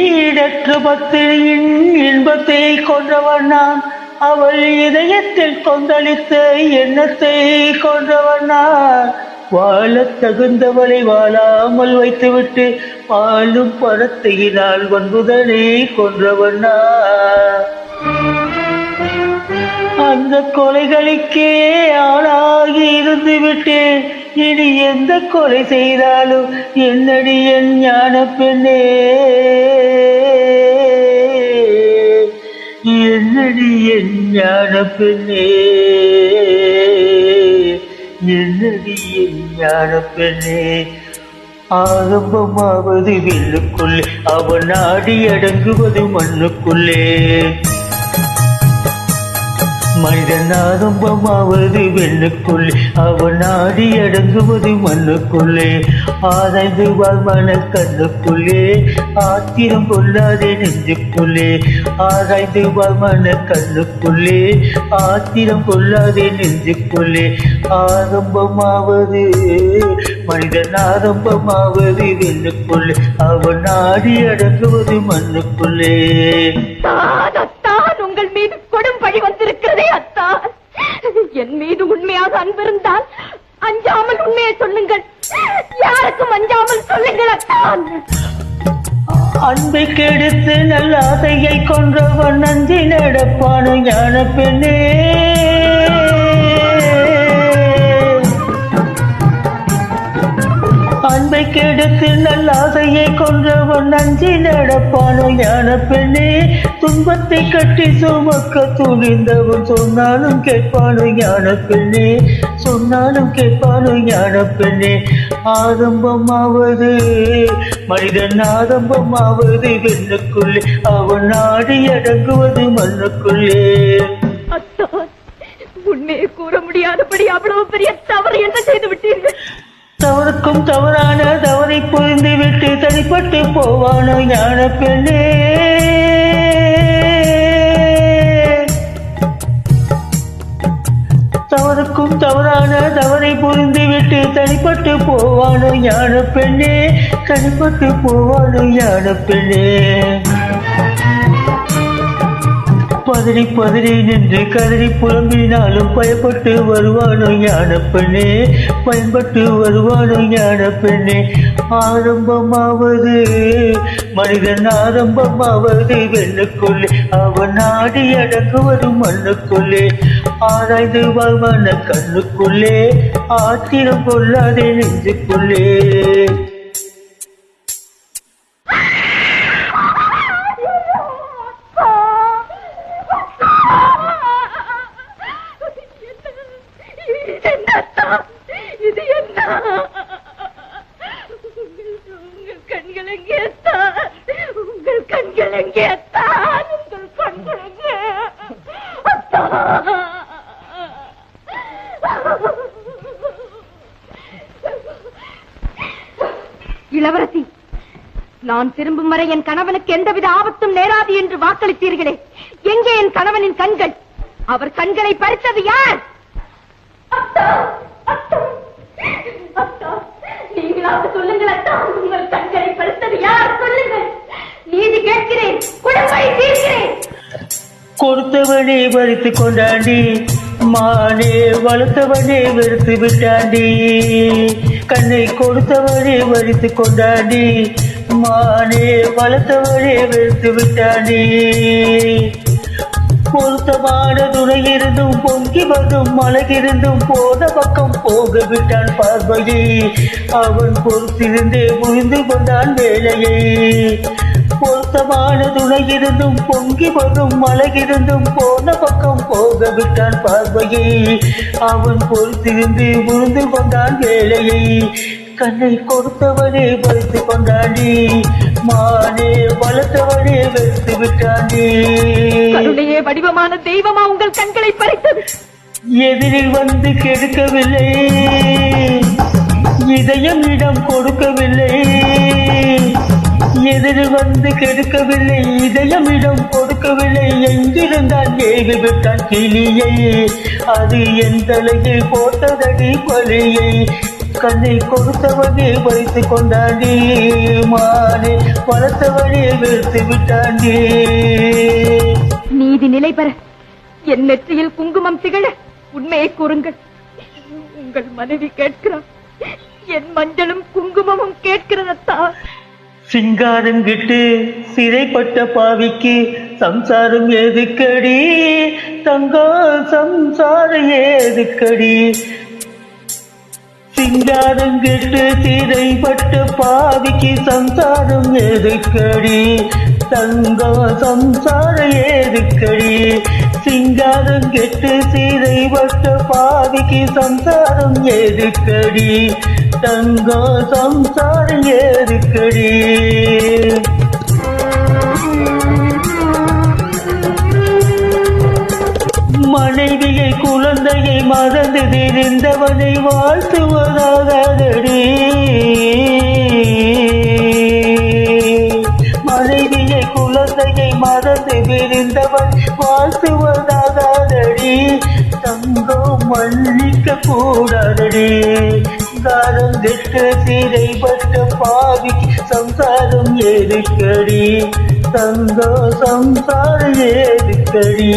ஈடற்ற பக்தியின் இன்பத்தை கொன்றவன் நான், அவள் இதயத்தில் கொந்தளித்த எண்ணத்தை கொன்றவன் நான். வாழ தகுந்தவளை வாழாமல் வைத்துவிட்டு வாழும் பணத்தையினால் வன்புதனை கொன்றவன் நான். அந்த கொலைகளுக்கே ஆளாகி இருந்து விட்டேன். இனி எந்த கொலை செய்தாலும் என்னடி என் ஞான பெண்ணே, என்னடி என் ஞான பெண்ணே, என்னடி என் ஞான பெண்ணே. ஆரம்பமாவது வில்லுக்குள்ளே, அவன் நாடி அடங்குவது மண்ணுக்குள்ளே. மனிதன் ஆரம்பமாவது வெண்ணுக்குள்ளே, அவன் நாடி அடங்குவது மண்ணுக்குள்ளே. ஆராய்ந்து வாழ்மான கண்ணுக்குள்ளே, ஆத்திரம் கொள்ளாதே நெஞ்சுக்குள்ளே. ஆராய்ந்து வாழ்மான கண்ணுக்குள்ளே, ஆத்திரம் கொள்ளாதே நெஞ்சுக்குள்ளே. ஆரம்பமாவது மனிதன் ஆரம்பமாவது வெண்ணுக்குள்ளே, அவன் நாடி அடங்குவது மண்ணுக்குள்ளே. உங்கள் மீது கொடும் பழி வந்திருக்கிறதே அத்தா. என் மீது உண்மையாக அன்பிருந்தால் அஞ்சாமல் உண்மையை சொல்லுங்கள். யாருக்கும் அஞ்சாமல் சொல்லுங்கள் அத்தா. அன்பை கெடுத்து நல்ல ஆசையை கொன்றவன் நஞ்சி நடப்பானு ஞான பெண்ணே. அன்பை கெடுத்து நல்ல ஆசையை கொன்றவன் நஞ்சி நடப்பானோ ஞான பெண்ணே. துன்பத்தை கட்டி சுமக்க துணிந்தவன் சொன்னாலும் கேட்பானோ ஞான பெண்ணே, சொன்னாலும் கேட்பானோ ஞான பெண்ணே. ஆரம்பமாவது மனிதன் ஆரம்பமாவது வெண்ணுக்குள்ளே, அவன் நாடி அடங்குவது மண்ணுக்குள்ளே. அத்தா, உண்மையை கூற முடியாதபடி அவ்வளவு பெரிய தவறு என்ன செய்து விட்டீர்கள்? தவறுக்கும் தவறான தவறை புரிந்து விட்டு தனிப்பட்டு போவானோ ஞான பெண்ணே. தவறுக்கும் தவறான தவறை புரிந்து விட்டு தனிப்பட்டு போவானோ ஞான பெண்ணே, தனிப்பட்டு போவானோ ஞான பெண்ணே. பதறி பதறி நின்று கதறி புலம்பினாலும் பயப்பட்டு வருவானோ ஞான பெண்ணே, பயன்பட்டு வருவானோ ஞான பெண்ணே. ஆரம்பமாவது மனிதன் ஆரம்பமாவது வெண்ணுக்குள்ளே, அவன் நாடி அடங்குவது மண்ணுக்குள்ளே. ஆராய்ந்து வாழ்வான கண்ணுக்குள்ளே, ஆத்திரம் கொள்ளாதே நெஞ்சுக்குள்ளே. இது என்ன? உங்கள் கண்கள் எங்கே தான்? உங்கள் கண்கள் எங்கே தான்? உங்கள் கண்கள் எங்கே? இளவரசி, நான் திரும்பும் வரை என் கணவனுக்கு எந்தவித ஆபத்தும் நேராது என்று வாக்களித்தீர்களே, எங்கே என் கணவனின் கண்கள்? அவர் கண்களை பறித்தது யார்? நீங்களாக சொல்லுங்கள் அத்தா, உங்கள் கண்களை பறித்தது யார்? சொல்லுங்கள், நீதி கேட்கிறேன், குடும்பத்தை தீர்க்கிறேன். கொடுத்தவனே பறித்து கொண்டாண்டி, மானே வளர்த்தவனே வெறுத்து விட்டாண்டி. கண்ணை கொடுத்தவனே பறித்து கொண்டாண்டி, மானே வளர்த்தவனே வெறுத்து விட்டாண்டி. பொருத்தமான துணை இருந்தும் பொங்கி வரும் மலகிருந்தும் போன பக்கம் போக விட்டான் பார்வையை. அவன் பொறுத்திருந்தே புரிந்து கொண்டான் வேலையை. பொருத்தமான துணை இருந்தும் பொங்கி வரும் மலகிருந்தும் போன பக்கம் போக விட்டான் பார்வையை. அவன் பொறுத்திருந்து புரிந்து கொண்டான் வேலையை. கண்ணை கொடுத்தவனே பறித்து கொண்டாண்டி, மானே வளர்த்தவனே வெறுத்து விட்டாண்டி. கருணையே வடிவமான தெய்வமா உங்கள் கண்களை பறித்தது? எதிரில் வந்து கெடுக்கவில்லை, இதயம் இடம் கொடுக்கவில்லை. எதிரில் வந்து கெடுக்கவில்லை, இதயம் இடம் கொடுக்கவில்லை. எங்கிருந்தான் ஏவி விட்டான் கிளியை, அது என் தலையில் போட்டதடி பலியை. கண்ணை கொடுத்தவனே பறித்து கொண்டாண்டே, மானே வளர்த்தவனே வெறுத்து விட்டாண்டே. நீதி நிலை பெற என் நெற்றியில் குங்குமம் திகழ உண்மையை கூறுங்கள். உங்கள் மனைவி கேட்கிறார், என் மஞ்சளும் குங்குமமும் கேட்கிறதா? சிங்காரங்கிட்டு சிறைப்பட்ட பாவிக்கு சம்சாரம் ஏதுக்கடி, தங்கா சம்சாரம் ஏதுக்கடி. சிங்காரங்கிட்டு சிறைப்பட்ட பாவிக்கு சம்சாரம் ஏதுக்கடி, தங்கா சம்சாரம் ஏதுக்கடி. சிங்காரம் கெட்டு சிறைப்பட்ட பாவிக்கு சம்சாரம் ஏதுக்கடி, தங்கா சம்சாரம் ஏதுக்கடி. மனைவியை குழந்தையை மறந்து தெரிந்தவனை வாழ்த்துவதாகடி. மனைவியை குழந்தையை மறந்து தெரிந்தவன் வாழ்த்துவதாகடி. தங்கம் மன்னிக்க கூடாதடி. காரம் கெட்டு சிறைப்பட்ட பாவிக்கு சம்சாரம் ஏதுக்கடி, தங்க சம்சாரம் ஏதுக்கடி.